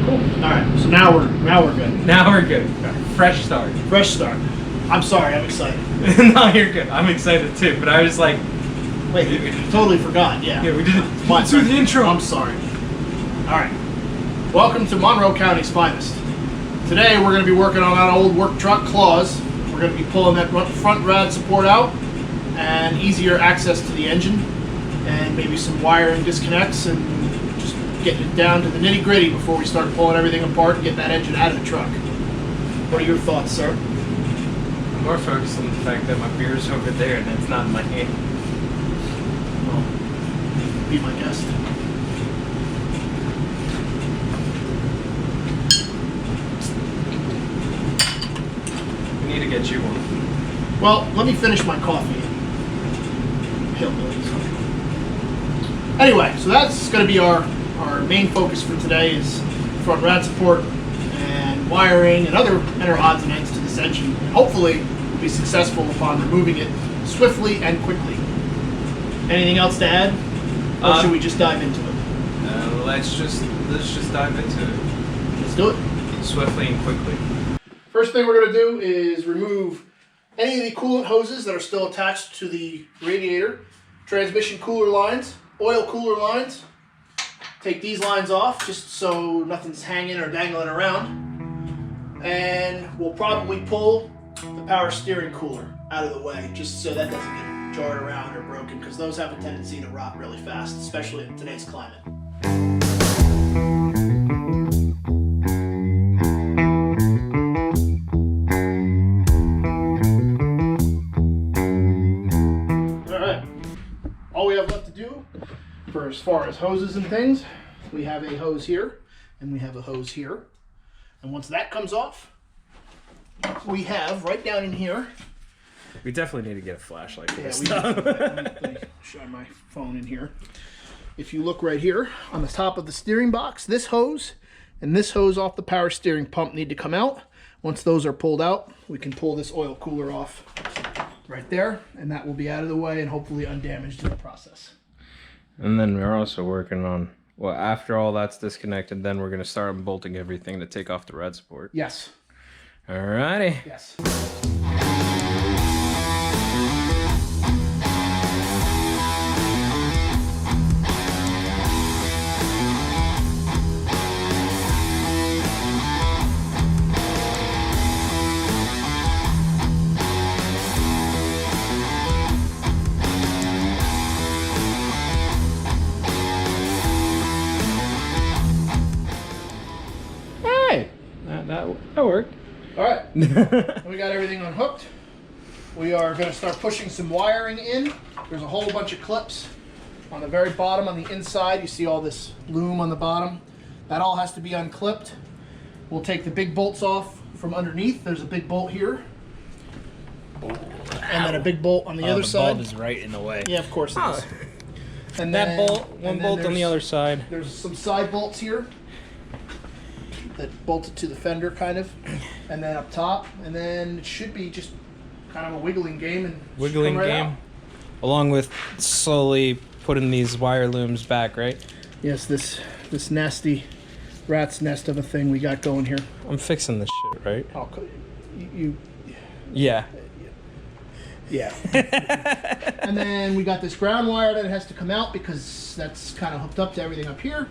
Cool. All right. So now we're good. Now we're good. Fresh start. Fresh start. I'm sorry. I'm excited. No, you're good. I'm excited too. But I was like, wait, totally forgot. Yeah. Yeah, we didn't. Let's do the intro. I'm sorry. All right. Welcome to Monroe County's finest. Today we're going to be working on that old work truck Klaus. We're going to be pulling that front rad support out and easier access to the engine, and maybe some wiring disconnects, and just getting it down to the nitty gritty before we start pulling everything apart and getting that engine out of the truck. What are your thoughts, sir? I'm more focused on the fact that my beer's over there and it's not in my hand. Well, be my guest. We need to get you one. Well, let me finish my coffee. Hillbillies. Anyway, so that's going to be our main focus for today is front rad support and wiring and other inner odds and ends to this engine. And hopefully we'll be successful upon removing it swiftly and quickly. Anything else to add? Or should we just dive into it? Let's just dive into it. Let's do it. Swiftly and quickly. First thing we're going to do is remove any of the coolant hoses that are still attached to the radiator, transmission cooler lines, oil cooler lines. Take these lines off just so nothing's hanging or dangling around. And we'll probably pull the power steering cooler out of the way just so that doesn't get jarred around or broken, because those have a tendency to rot really fast, especially in today's climate. For as far as hoses and things, we have a hose here and we have a hose here, and once that comes off, we have right down in here. We definitely need to get a flashlight for this stuff. Let me shine my phone in here. If you look right here on the top of the steering box, this hose and this hose off the power steering pump need to come out. Once those are pulled out, we can pull this oil cooler off right there, and that will be out of the way and hopefully undamaged in the process. And then we're also working on, well, after all that's disconnected, then we're going to start bolting everything to take off the rad support. Yes. Alrighty. Yes. That worked. All right. We got everything unhooked. We are going to start pushing some wiring in. There's a whole bunch of clips on the very bottom on the inside. You see all this loom on the bottom. That all has to be unclipped. We'll take the big bolts off from underneath. There's a big bolt here. And then a big bolt on the other side. The bulb is right in the way. Yeah, of course it is. And that bolt, one bolt on the other side. There's some side bolts here that bolted to the fender, kind of, and then up top, and then it should be just kind of a wiggling game and wiggling right game, out. Along with slowly putting these wire looms back, right? Yes, this nasty rat's nest of a thing we got going here. I'm fixing this shit, right? Oh, you yeah. Yeah. And then we got this ground wire that has to come out because that's kind of hooked up to everything up here.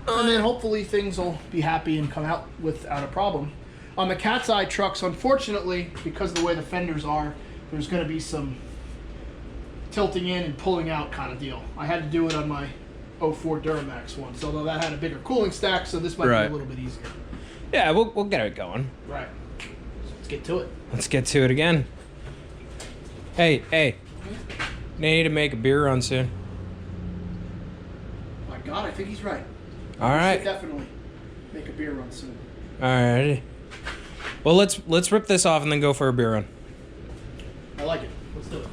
And then hopefully things will be happy and come out without a problem. On the cat's eye trucks, unfortunately, because of the way the fenders are, there's going to be some tilting in and pulling out kind of deal. I had to do it on my 04 Duramax once, although that had a bigger cooling stack, so this might be a little bit easier. Yeah, we'll get it going. Right. So let's get to it. Let's get to it again. Hey. Need to make a beer run soon. My God, I think he's right. All right. We should definitely make a beer run soon. Alrighty. Well, let's rip this off and then go for a beer run. I like it. Let's do it.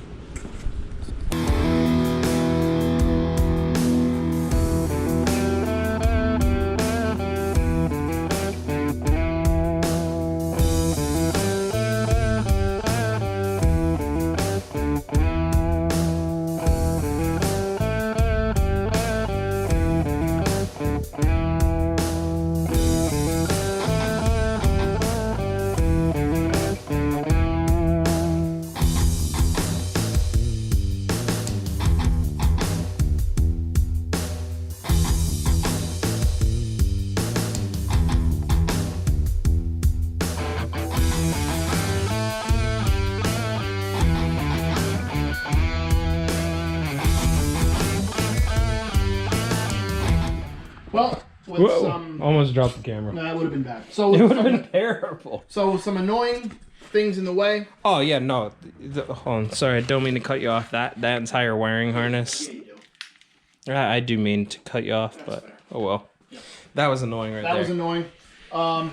with some... Almost dropped the camera. No, that would have been bad. So It would have been terrible. So with some annoying things in the way. Oh, yeah, no. Hold on. Sorry, I don't mean to cut you off. That entire wiring harness. Yeah, you do. I do mean to cut you off, but oh well. Yep. That was annoying right there. That was annoying.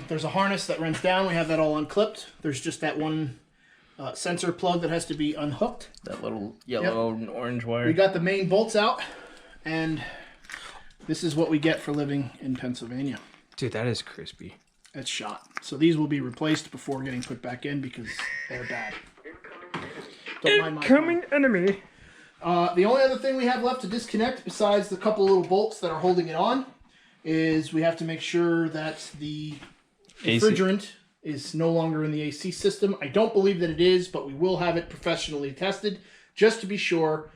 There's a harness that runs down. We have that all unclipped. There's just that one sensor plug that has to be unhooked. That little yellow and orange wire. We got the main bolts out, and this is what we get for living in Pennsylvania. Dude, that is crispy. It's shot. So these will be replaced before getting put back in because they're bad. Don't mind my Incoming enemy. The only other thing we have left to disconnect, besides the couple little bolts that are holding it on, is we have to make sure that the refrigerant is no longer in the AC system. I don't believe that it is, but we will have it professionally tested just to be sure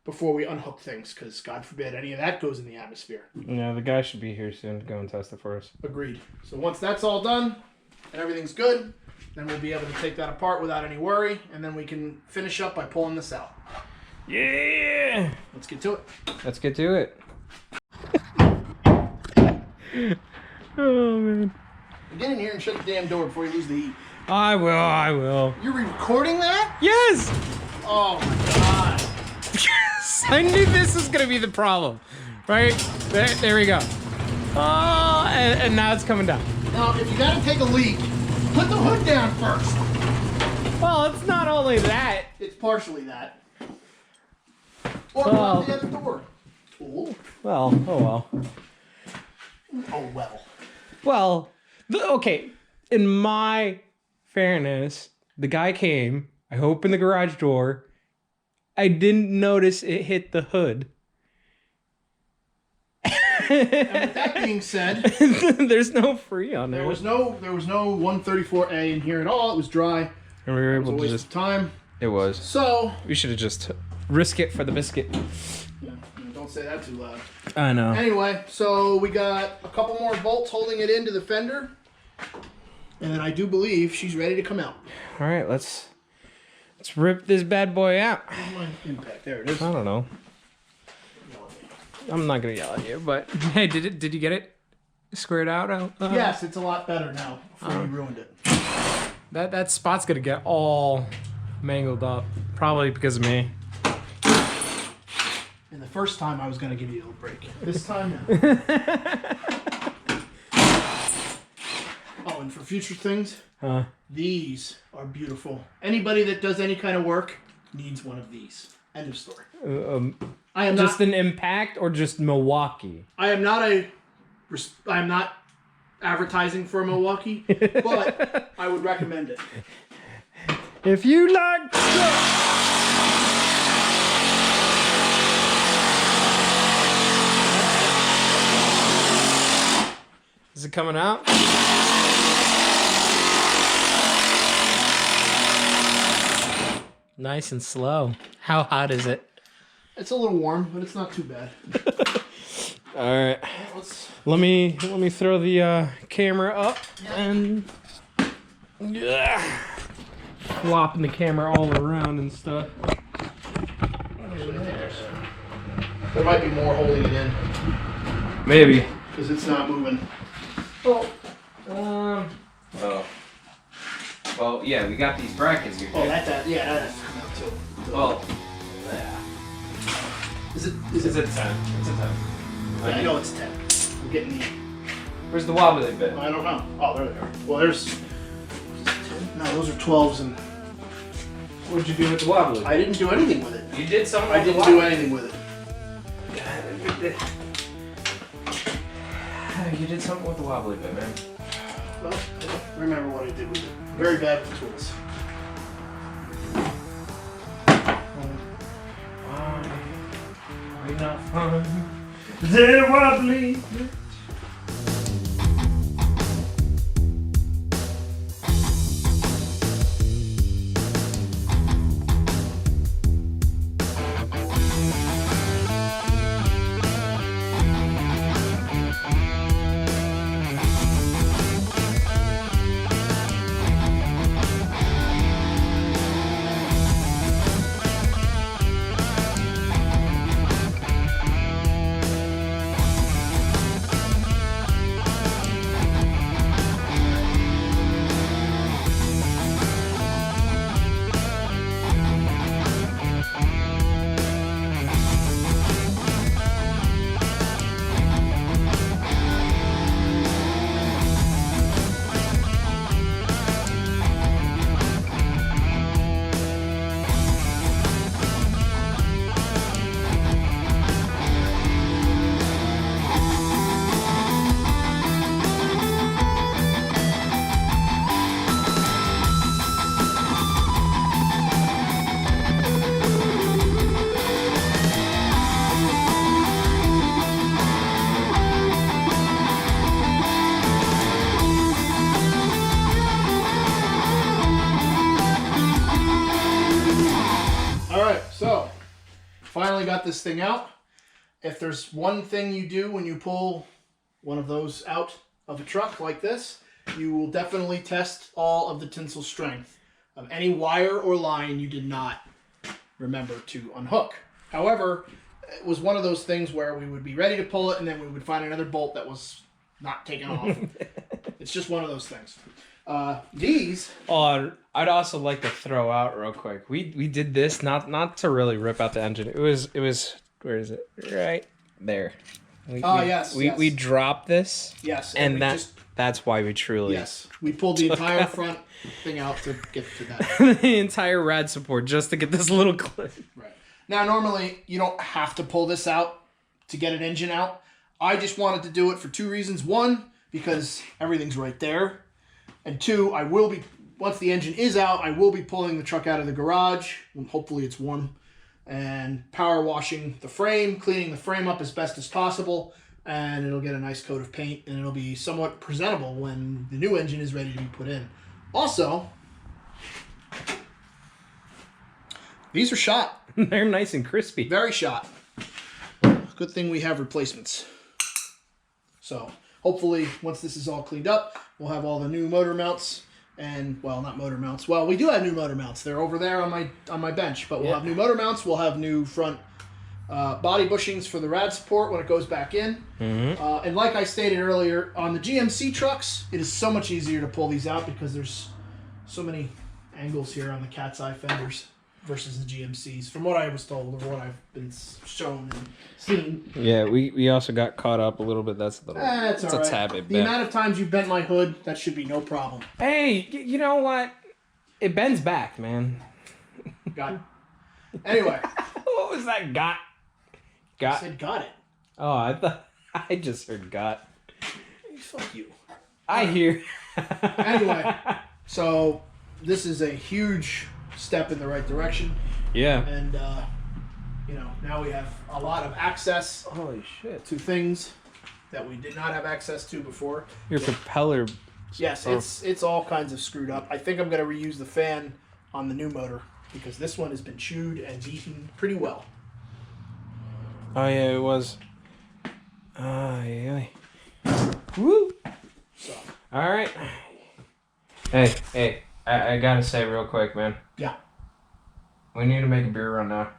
before we unhook things, because God forbid any of that goes in the atmosphere. Yeah, the guy should be here soon to go and test it for us. Agreed. So once that's all done and everything's good, then we'll be able to take that apart without any worry, and then we can finish up by pulling this out. Yeah! Let's get to it. Let's get to it. Oh, man. Get in here and shut the damn door before you lose the heat. I will. You're recording that? Yes! Oh my god. Yes! I knew this was going to be the problem. Right? There we go. Oh, and now it's coming down. Now, if you gotta take a leak, put the hood down first. Well, it's not only that. It's partially that. Or come out the other door. Tool. Well, oh well. Oh well. Well, okay. In my fairness, the guy came. I opened the garage door. I didn't notice it hit the hood. And with that being said, there's no free on there. there was no 134A in here at all. It was dry. And we were It was a able to waste just. of time. It was. So We should have just risk it for the biscuit. yeah, don't say that too loud. I know. Anyway, so we got a couple more bolts holding it into the fender. And then I do believe she's ready to come out. All right, let's rip this bad boy out. Where's my impact? There it is. I don't know. I'm not gonna yell at you, but hey, did you get it squared out? Yes, it's a lot better now. Before you ruined it. That spot's gonna get all mangled up, probably because of me. And the first time I was going to give you a little break. This time, no. Oh, and for future things, these are beautiful. Anybody that does any kind of work needs one of these. End of story. I am just not an impact or just Milwaukee? I am not advertising for Milwaukee, but I would recommend it. If you like Is it coming out? Nice and slow. How hot is it? It's a little warm, but it's not too bad. All right. Let me throw the camera up and flopping the camera all around and stuff. There might be more holding it in. Maybe. Because it's not moving. Well, yeah, we got these brackets here. Oh, that has to come out too. Well, yeah. Is it 10? It's a 10. Yeah, I know it's 10. I'm getting the... Where's the wobbly bit? I don't know. Oh, there they are. Well, there's... No, those are 12s and... What'd you do with the wobbly? I didn't do anything with it. You did something I with the didn't wobbly. do anything with it. You did something with the wobbly bit, man. Well, I don't remember what I did with it. Very bad with tools. Why are we not fun? They're wobbly. finally got this thing out. If there's one thing you do when you pull one of those out of a truck like this, you will definitely test all of the tensile strength of any wire or line you did not remember to unhook. However, it was one of those things where we would be ready to pull it and then we would find another bolt that was not taken off. It's just one of those things. These... I'd also like to throw out real quick. We did this not to really rip out the engine. It was where is it? Right there. Yes. We dropped this. Yes. And that's why we truly... Yes. We pulled the entire front thing out to get to that. The entire rad support just to get this little clip. Right. Now, normally, you don't have to pull this out to get an engine out. I just wanted to do it for two reasons. One, because everything's right there. And two, I will be, once the engine is out, I will be pulling the truck out of the garage. Hopefully it's warm. And power washing the frame, cleaning the frame up as best as possible. And it'll get a nice coat of paint. And it'll be somewhat presentable when the new engine is ready to be put in. Also, these are shot. They're nice and crispy. Very shot. Good thing we have replacements. So, hopefully, once this is all cleaned up, we'll have all the new motor mounts. And, well, not motor mounts. Well, we do have new motor mounts. They're over there on my bench. But we'll have new motor mounts. We'll have new front body bushings for the rad support when it goes back in. Mm-hmm. And like I stated earlier, on the GMC trucks, it is so much easier to pull these out because there's so many angles here on the cat's eye fenders versus the GMCs, from what I was told or what I've been shown and seen. Yeah, we also got caught up a little bit. That's a little. That's all right. A tad bit the bent. amount of times you bent my hood, that should be no problem. Hey, you know what? It bends back, man. Got it. Anyway. What was that? Got. I said got it. Oh, I thought I just heard got. Fuck you. I hear. Anyway, so this is a huge step in the right direction. Yeah. And now we have a lot of access. Holy shit. To things that we did not have access to before. Your propeller. Yes, it's all kinds of screwed up. I think I'm going to reuse the fan on the new motor because this one has been chewed and beaten pretty well. Oh yeah, it was. Yeah. Woo. So. All right. Hey, I gotta say real quick, man. Yeah. We need to make a beer run now.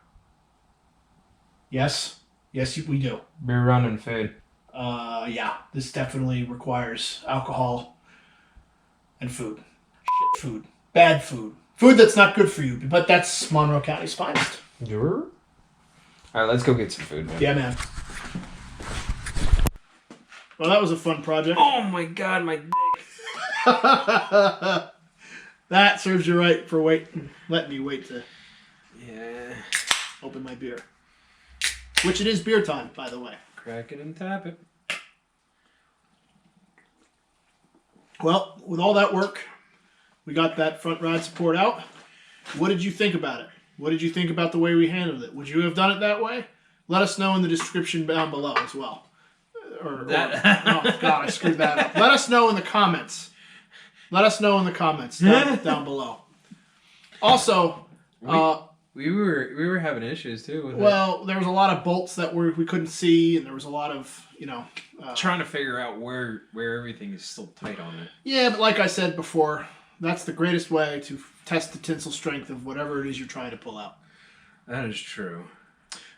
Yes, we do. Beer run and food. Yeah, this definitely requires alcohol and food. Shit food. Bad food. Food that's not good for you, but that's Monroe County's finest. Sure. All right, let's go get some food, man. Yeah, man. Well, that was a fun project. Oh my god, my dick. That serves you right for letting me wait to open my beer. Which it is beer time, by the way. Crack it and tap it. Well, with all that work, we got that front rod support out. What did you think about it? What did you think about the way we handled it? Would you have done it that way? Let us know in the description down below as well. Oh, God, I screwed that up. Let us know in the comments. Let us know in the comments down below. Also, we were having issues too with it. There was a lot of bolts that we couldn't see, and there was a lot of trying to figure out where everything is still tight on it. Yeah, but like I said before, that's the greatest way to test the tensile strength of whatever it is you're trying to pull out. That is true.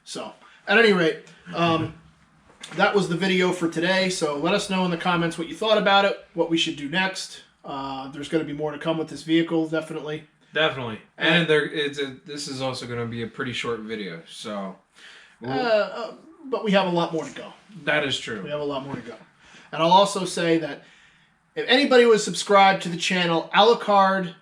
So, at any rate, that was the video for today. So let us know in the comments what you thought about it, what we should do next. There's going to be more to come with this vehicle, definitely. Definitely. And this is also going to be a pretty short video, so... but we have a lot more to go. That is true. We have a lot more to go. And I'll also say that if anybody was subscribed to the channel, Alucard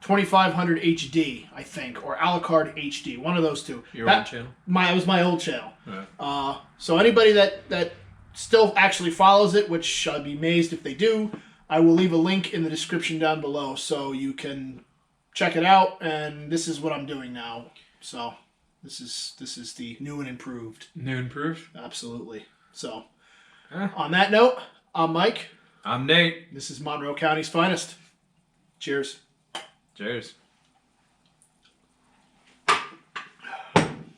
2500 HD, I think, or Alucard HD, one of those two. Your old channel? It was my old channel. Yeah. So anybody that still actually follows it, which I'd be amazed if they do, I will leave a link in the description down below so you can check it out. And this is what I'm doing now. So this is the new and improved. New and improved? Absolutely. So on that note, I'm Mike. I'm Nate. This is Monroe County's finest. Cheers. Cheers.